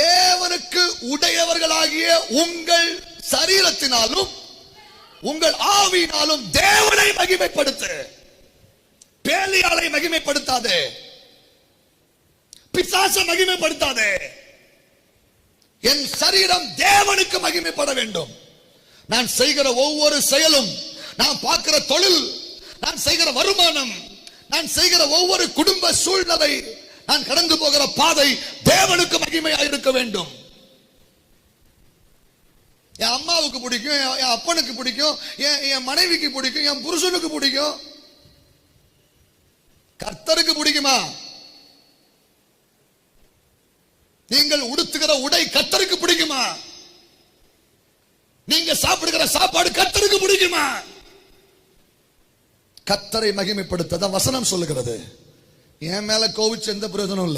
தேவனுக்கு உடையவர்களாகிய உங்கள் சரீரத்தினாலும் உங்கள் ஆவியினாலும் தேவனை மகிமைப்படுத்து. பேலியாளை மகிமைப்படுத்தாதே, பிசாசை மகிமைப்படுத்தாதே. என் சரீரம் தேவனுக்கு மகிமைப்பட வேண்டும். நான் செய்கிற ஒவ்வொரு செயலும், நான் பார்க்கிற தொழில், நான் செய்கிற வருமானம், நான் செய்கிற ஒவ்வொரு குடும்ப சூழ்நிலை, நான் கடந்து போகிற பாதை தேவனுக்கு மகிமையாக இருக்க வேண்டும். என் அம்மாவுக்கு பிடிக்கும், என் அப்பனுக்கு பிடிக்கும், என் மனைவிக்கு பிடிக்கும், என் புருஷனுக்கு பிடிக்கும். கர்த்தருக்கு பிடிக்குமா? நீங்கள் உடுத்துகிற உடை கர்த்தருக்கு பிடிக்குமா? நீங்க சாப்பிடுகிற சாப்பாடு கர்த்தருக்கு பிடிக்குமா? கர்த்தரை மகிமைப்படுத்த வசனம் சொல்லுகிறது. என் மேல கோவிச்சு எந்த பிரயோஜனம் இல்லை.